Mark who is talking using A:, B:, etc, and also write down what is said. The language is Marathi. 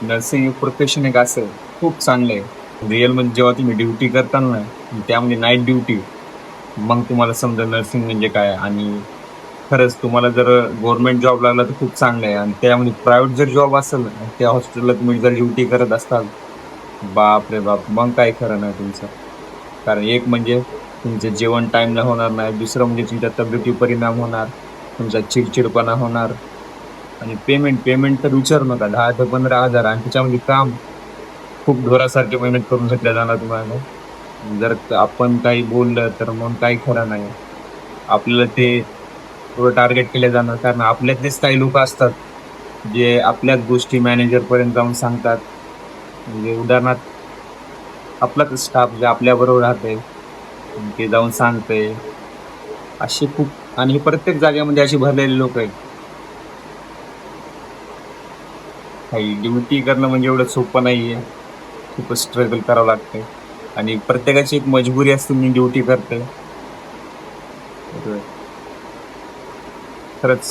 A: नर्सिंग हे प्रोफेशन एक असं खूप चांगलं आहे. रिअल म्हणजे जेव्हा तुम्ही ड्युटी करताल ना, त्यामध्ये नाईट ड्युटी, मग तुम्हाला समजेल नर्सिंग म्हणजे काय. आणि खरंच तुम्हाला जर गव्हर्नमेंट जॉब लागला तर खूप चांगलं आहे, आणि त्यामध्ये प्रायव्हेट जर जॉब असेल ना, त्या हॉस्पिटलला तुम्ही जर ड्युटी करत असाल, बाप रे बाप! मग काही खरं नाही तुमचं. कारण एक म्हणजे तुमचं जेवण टाईमला होणार नाही, दुसरं म्हणजे तुमच्या तब्येतीवर परिणाम होणार, तुमचा चिडचिडपणा होणार, आणि पेमेंट तर विचारू नका. 10,000 ते 15,000, आणि त्याच्यामध्ये काम खूप ढोरासारखे मेहनत करून घेतल्या जाणार तुम्हाला. जर आपण काही बोललं तर मग काही खरं नाही. आपल्याला ते थोडं टार्गेट केलं जाणार, कारण आपल्यातलेच काही लोक असतात जे आपल्याच गोष्टी मॅनेजर पर्यंत जाऊन सांगतात. म्हणजे उदाहरणार्थ आपलाच स्टाफ जे आपल्या बरोबर राहते ते जाऊन सांगते, असे खूप. आणि हे प्रत्येक जागेमध्ये अशी भरलेले लोक आहेत. काही ड्युटी करणं म्हणजे एवढं सोपं नाहीये. खूप स्ट्रगल करावं लागतंय, आणि प्रत्येकाची एक मजबुरी असते, मी ड्युटी करते. तर खरंच